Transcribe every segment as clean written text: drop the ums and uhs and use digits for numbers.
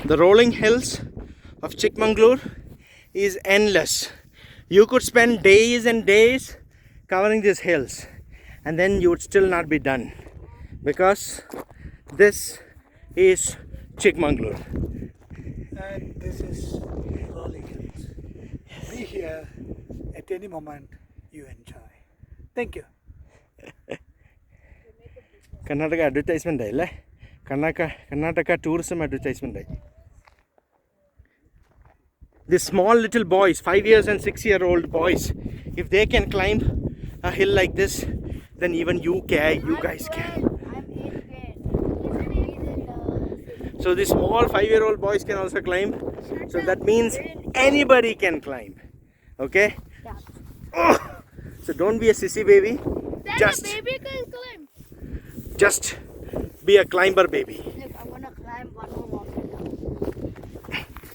The rolling hills of Chikmagalur is endless. You could spend days and days covering these hills and then you would still not be done, because this is Chikmagalur. And this is rolling hills. Be here at any moment you enjoy. Thank you. Karnataka advertisement aile. Karnataka tourism advertisement. These small little boys, 5 years and 6-year-old boys, if they can climb a hill like this, then even you guys can. So these small 5-year-old boys can also climb. So that means anybody can climb. Okay? Yeah. Oh! So don't be a sissy baby. Then a baby can climb. Just be a climber baby. Look, I'm gonna climb one more mountain.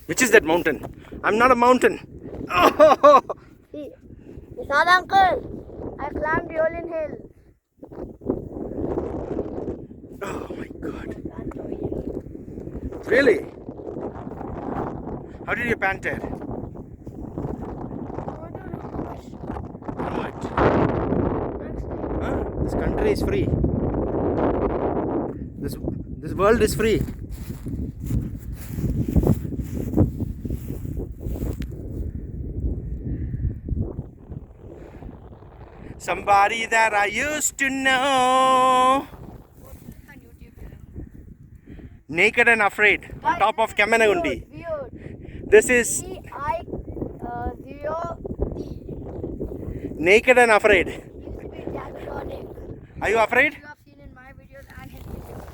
Which is that mountain? I'm not a mountain. Oh! See, Nisad uncle, I climbed Yolin Hill. Oh my god. Really? How did your pant tear? What? Huh? This country is free. This world is free. Somebody that I used to know. Naked and Afraid on top of Kamenagundi. This is V-I-0-T. Naked and Afraid. Used to be Jacksonic. Are you afraid? You have seen in my videos and his videos.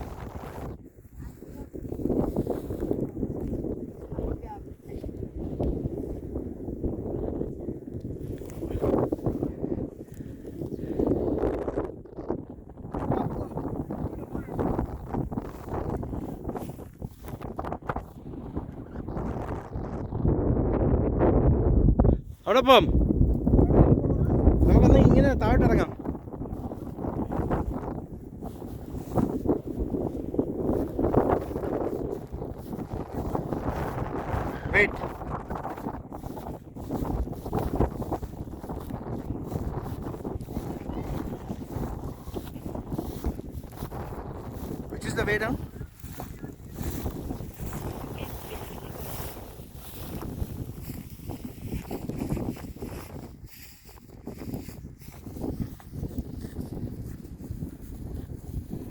അവിടെ പോവാം. നമുക്കൊന്ന് ഇങ്ങനെ താഴോട്ടിറങ്ങാം. Wait. Which is the way down?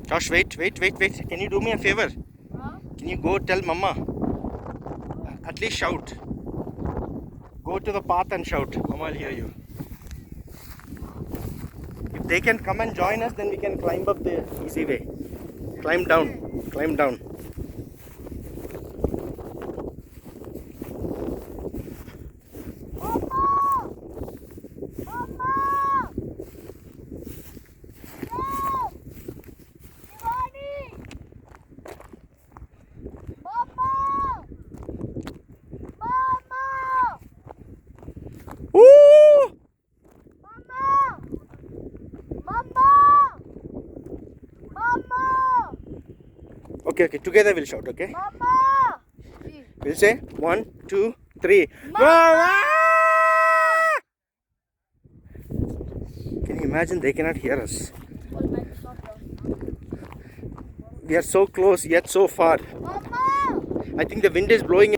Josh, wait. Can you do me a favor? Huh? Can you go tell Mama? At least shout. Go to the path and shout. Mama will hear you. If they can come and join us, then we can climb up the easy way. Climb down. Woo! Okay. Together we'll shout, okay? Mama! We'll say 1, 2, 3. Mama! Can you imagine? They cannot hear us. We are so close yet so far. Mama! I think the wind is blowing